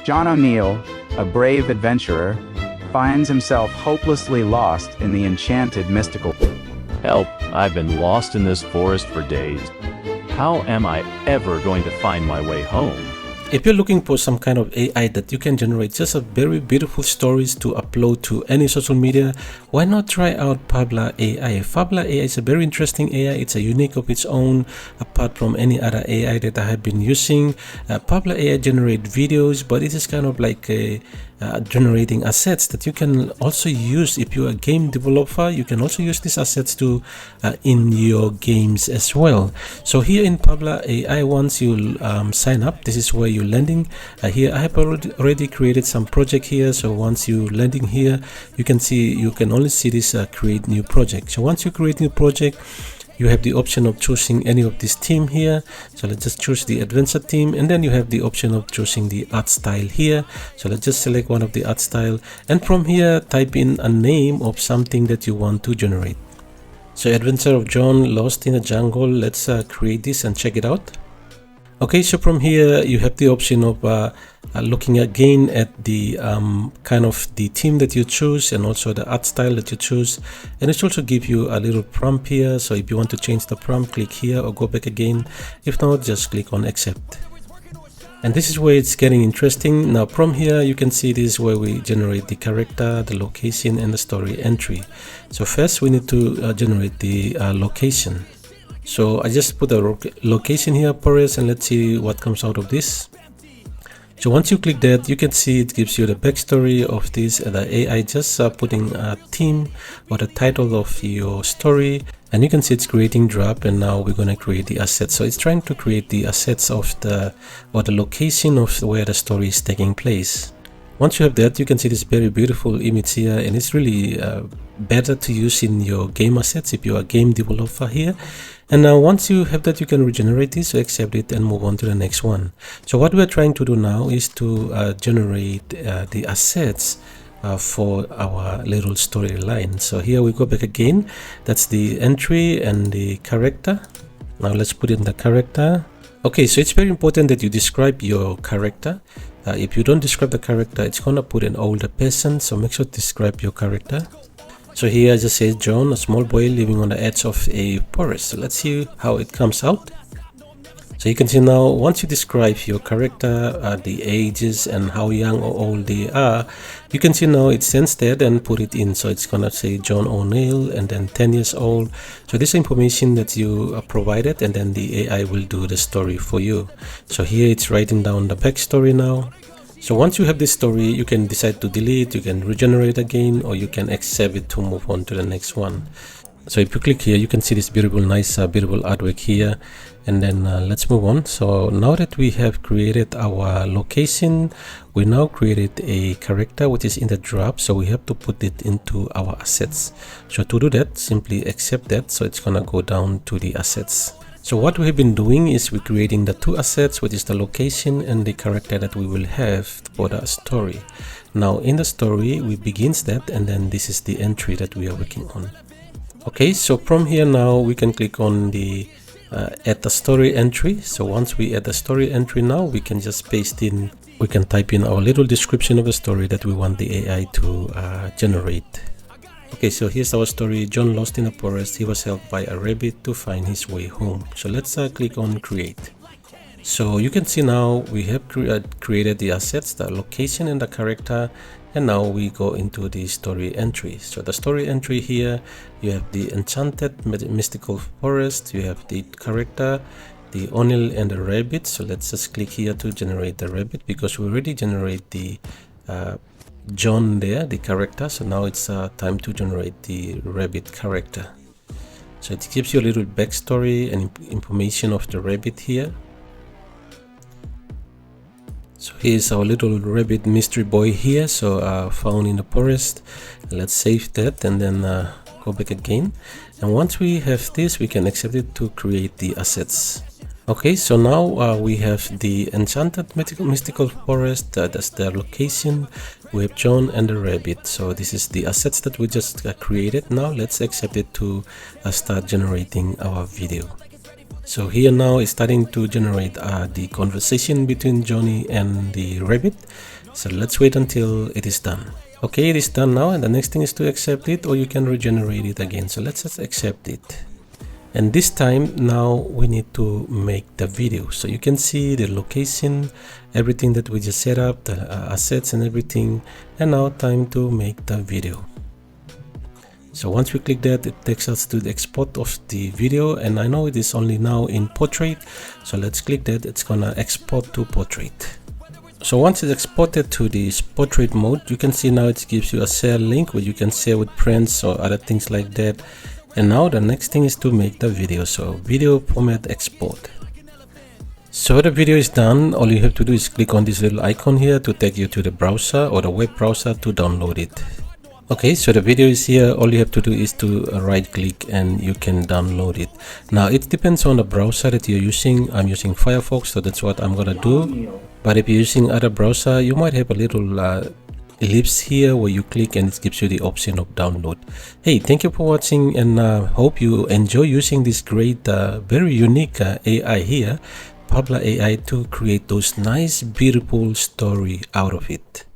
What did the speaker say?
John O'Neill, a brave adventurer, finds himself hopelessly lost in the enchanted mystical. Help, I've been lost in this forest for days. How am I ever going to find my way home? If you're looking for some kind of AI that you can generate just a very beautiful stories to upload to any social media, why not try out Fabbler AI? Fabbler AI is a very interesting AI. It's a unique of its own apart from any other AI that I have been using. Fabbler AI generate videos, but it is kind of like a generating assets that you can also use. If you're a game developer, you can also use these assets to in your games as well. So here in Fabbler AI, once you sign up, this is where you're landing. Here I have already created some project here. So once you landing here, you can only see this create new project. So once you create new project, you have the option of choosing any of this theme here. So let's just choose the adventure theme, and then you have the option of choosing the art style here. So let's just select one of the art style, and from here type in a name of something that you want to generate. So Adventure of John Lost in the Jungle. Let's create this and check it out. Okay, so from here you have the option of looking again at the kind of the theme that you choose and also the art style that you choose, and it also give you a little prompt here. So if you want to change the prompt, click here or go back again. If not, just click on accept. And this is where it's getting interesting. Now from here you can see this is where we generate the character, the location, and the story entry. So first we need to generate the location. So I just put a location here for us, and let's see what comes out of this. So once you click that, you can see it gives you the backstory of this. The AI just putting a theme or the title of your story, and you can see it's creating drop, and now we're going to create the assets. So it's trying to create the assets of the location of where the story is taking place. Once you have that, you can see this very beautiful image here, and it's really better to use in your game assets if you're a game developer here. And now once you have that, you can regenerate this, so accept it and move on to the next one. So what we're trying to do now is to generate the assets for our little storyline. So here we go back again. That's the entry and the character. Now let's put in the character. Okay, so it's very important that you describe your character. If you don't describe the character, it's gonna put an older person, so make sure to describe your character. So here I just say John, a small boy living on the edge of a forest. So let's see how it comes out. So you can see now, once you describe your character, the ages and how young or old they are, you can see now it sends that and put it in. So it's gonna say John O'Neill and then 10 years old. So this information that you provided, and then the AI will do the story for you. So here it's writing down the backstory now. So once you have this story, you can decide to delete, you can regenerate again, or you can accept it to move on to the next one. So if you click here, you can see this beautiful, nice, beautiful artwork here. And then let's move on. So now that we have created our location, we now created a character which is in the drop. So we have to put it into our assets. So to do that, simply accept that. So it's gonna go down to the assets. So what we have been doing is we're creating the two assets, which is the location and the character that we will have for the story. Now in the story, we begins that, and then this is the entry that we are working on. Okay, so from here now we can click on the add the story entry. So once we add the story entry, now we can just paste in, we can type in our little description of the story that we want the AI to generate. Okay, so here's our story. John lost in a forest. He was helped by a rabbit to find his way home. So let's click on create. So you can see now we have created the assets, the location and the character, and now we go into the story entry. So the story entry here, you have the enchanted mystical forest, you have the character, the O'Neill and the rabbit. So let's just click here to generate the rabbit, because we already generate the John there, the character. So now it's time to generate the rabbit character. So it gives you a little backstory and information of the rabbit here. So here's our little rabbit mystery boy here, so found in the forest. Let's save that and then go back again. And once we have this, we can accept it to create the assets. Okay, so now we have the enchanted mystical forest, that's their location. We have John and the rabbit. So this is the assets that we just created. Now let's accept it to start generating our video. So here now it's starting to generate the conversation between Johnny and the rabbit. So let's wait until it is done. Okay, it is done now, and the next thing is to accept it, or you can regenerate it again. So let's just accept it. And this time now we need to make the video. So you can see the location, everything that we just set up, the assets and everything. And now time to make the video. So once we click that, it takes us to the export of the video, and I know it is only now in portrait. So let's click that. It's gonna export to portrait. So once it's exported to this portrait mode, you can see now it gives you a share link where you can share with friends or other things like that. And now the next thing is to make the video. So video format export. So the video is done. All you have to do is click on this little icon here to take you to the browser or the web browser to download it. Okay, so the video is here. All you have to do is to right click and you can download it. Now it depends on the browser that you're using. I'm using Firefox, so that's what I'm gonna do. But if you're using other browser, you might have a little ellipse here where you click and it gives you the option of download. Hey, thank you for watching, and hope you enjoy using this great, very unique AI here, Fabbler AI, to create those nice, beautiful story out of it.